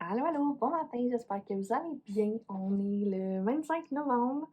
Allô, allô, bon matin, j'espère que vous allez bien. On est le 25 novembre.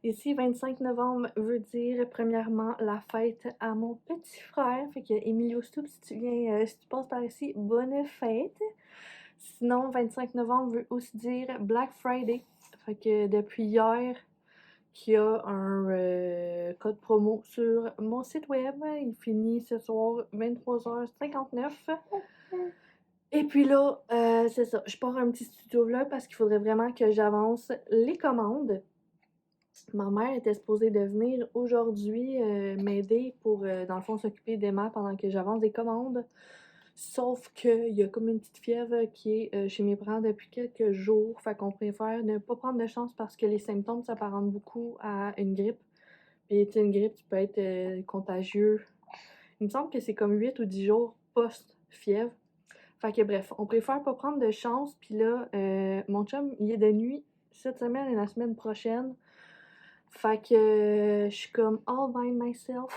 Ici, 25 novembre veut dire premièrement la fête à mon petit frère. Fait que Emilio Stoup, si tu viens, si tu passes par ici, bonne fête. Sinon, 25 novembre veut aussi dire Black Friday. Fait que depuis hier, qu'il y a un code promo sur mon site web. Il finit ce soir 23h59. Et puis là, c'est ça, je pars un petit studio vlog parce qu'il faudrait vraiment que j'avance les commandes. Ma mère était supposée de venir aujourd'hui m'aider pour, dans le fond, s'occuper d'Emma pendant que j'avance des commandes. Sauf qu'il y a comme une petite fièvre qui est chez mes parents depuis quelques jours. Fait qu'on préfère ne pas prendre de chance parce que les symptômes s'apparentent beaucoup à une grippe. Puis, tu sais, une grippe, tu peux être contagieux. Il me semble que c'est comme 8 ou 10 jours post-fièvre. Fait que bref, on préfère pas prendre de chance. Puis là, mon chum, il est de nuit cette semaine et la semaine prochaine. Fait que je suis comme all by myself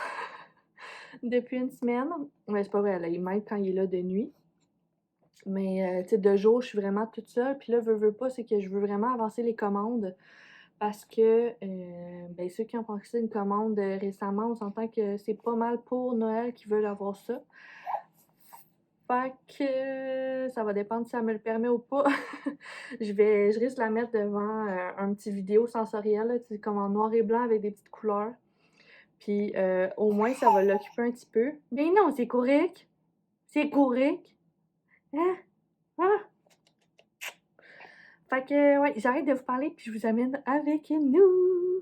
depuis une semaine. Mais c'est pas vrai, là, il m'aide quand il est là de nuit. Mais tu sais, de jour, je suis vraiment toute seule. Puis là, veux pas, c'est que je veux vraiment avancer les commandes. Parce que ben, ceux qui ont passé une commande récemment, on s'entend que c'est pas mal pour Noël qui veulent avoir ça. Fait que ça va dépendre si ça me le permet ou pas. Je risque de la mettre devant un petit vidéo sensoriel, là, comme en noir et blanc avec des petites couleurs. Puis au moins, ça va l'occuper un petit peu. Mais non, c'est correct. C'est correct. Hein? Ah! Fait que, ouais, j'arrête de vous parler puis je vous amène avec nous.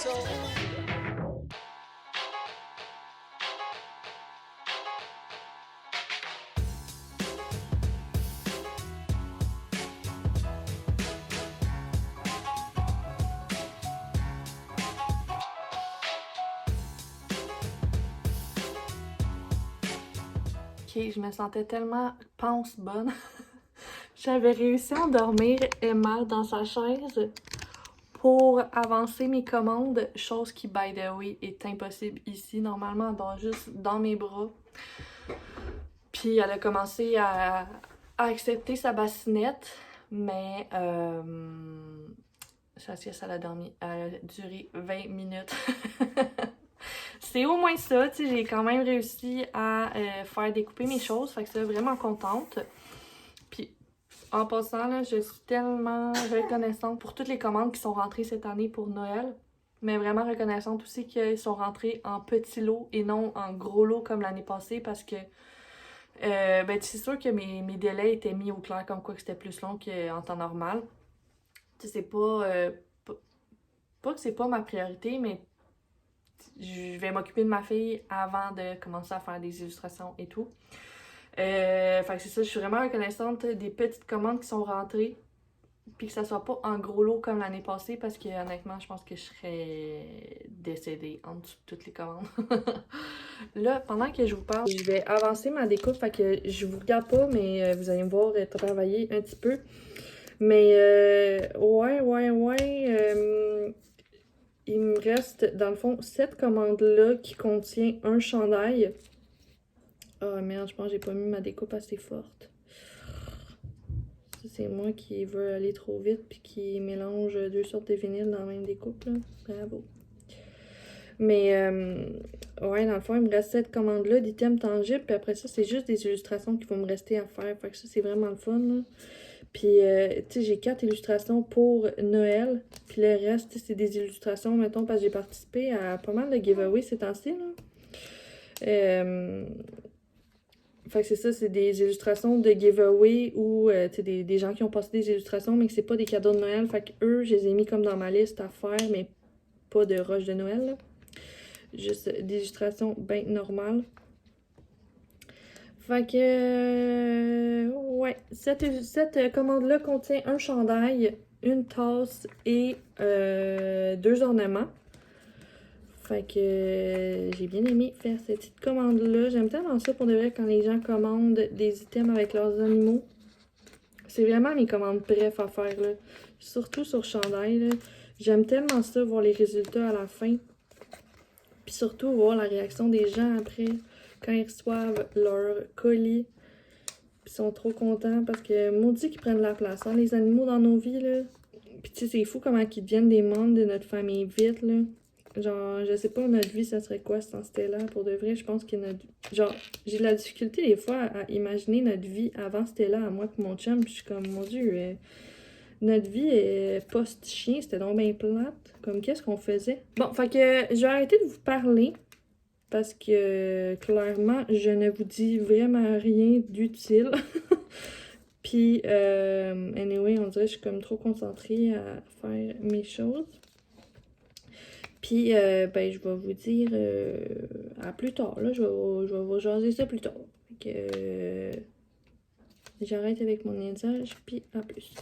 Ok, je me sentais tellement panse bonne. J'avais réussi à endormir Emma dans sa chaise pour avancer mes commandes, chose qui, by the way, est impossible ici. Normalement, elle dort juste dans mes bras. Puis elle a commencé à accepter sa bassinette, mais sa sieste, elle a dormi. Elle a duré 20 minutes. C'est au moins ça, tu sais, j'ai quand même réussi à faire découper mes choses, fait que c'est vraiment contente. Puis en passant, là, je suis tellement reconnaissante pour toutes les commandes qui sont rentrées cette année pour Noël, mais vraiment reconnaissante aussi qu'elles sont rentrées en petits lots et non en gros lots comme l'année passée parce que ben, c'est sûr que mes délais étaient mis au clair comme quoi que c'était plus long qu'en temps normal. Tu sais, c'est pas que c'est pas ma priorité, mais je vais m'occuper de ma fille avant de commencer à faire des illustrations et tout. Fait que c'est ça, je suis vraiment reconnaissante des petites commandes qui sont rentrées, puis que ça soit pas en gros lot comme l'année passée, parce que honnêtement, je pense que je serais décédée en dessous de toutes les commandes. Là, pendant que je vous parle, je vais avancer ma découpe, fait que je vous regarde pas, mais vous allez me voir travailler un petit peu. Mais il me reste, dans le fond, cette commande-là qui contient un chandail. Oh merde, je pense que j'ai pas mis ma découpe assez forte. Ça, c'est moi qui veux aller trop vite puis qui mélange deux sortes de vinyles dans la même découpe, là. Bravo. Mais, ouais, dans le fond, il me reste cette commande-là d'items tangibles. Puis après ça, c'est juste des illustrations qu'il faut me rester à faire. Fait que ça, c'est vraiment le fun, là. Puis, tu sais, j'ai 4 illustrations pour Noël. Puis le reste, c'est des illustrations, mettons, parce que j'ai participé à pas mal de giveaways ces temps-ci, là. Fait que c'est ça, c'est des illustrations de giveaway ou tu sais, des gens qui ont passé des illustrations, mais que c'est pas des cadeaux de Noël. Fait que eux, je les ai mis comme dans ma liste à faire, mais pas de rush de Noël, là. Juste des illustrations bien normales. Fait que, ouais, cette commande-là contient un chandail, une tasse et 2 ornements. Fait que j'ai bien aimé faire cette petite commande-là. J'aime tellement ça pour de vrai quand les gens commandent des items avec leurs animaux. C'est vraiment mes commandes bref à faire, là. Surtout sur chandail, là. J'aime tellement ça, voir les résultats à la fin. Puis surtout, voir la réaction des gens après, quand ils reçoivent leur colis. Puis ils sont trop contents parce que maudit qu'ils prennent la place, hein, les animaux dans nos vies, là. Puis tu sais, c'est fou comment ils deviennent des membres de notre famille vite, là. Genre, je sais pas, notre vie, ça serait quoi sans Stella? Pour de vrai, je pense que notre... Genre, j'ai de la difficulté des fois à imaginer notre vie avant Stella, à moi et mon chum. Puis je suis comme, mon Dieu, notre vie post-chien, c'était donc bien plate. Comme, qu'est-ce qu'on faisait? Bon, fait que je vais arrêter de vous parler parce que, clairement, je ne vous dis vraiment rien d'utile. Puis, anyway, on dirait que je suis comme trop concentrée à faire mes choses. Puis, ben, je vais vous dire à plus tard, là. Je vais vous jaser ça plus tard. Fait que, j'arrête avec mon niaisage, puis à plus.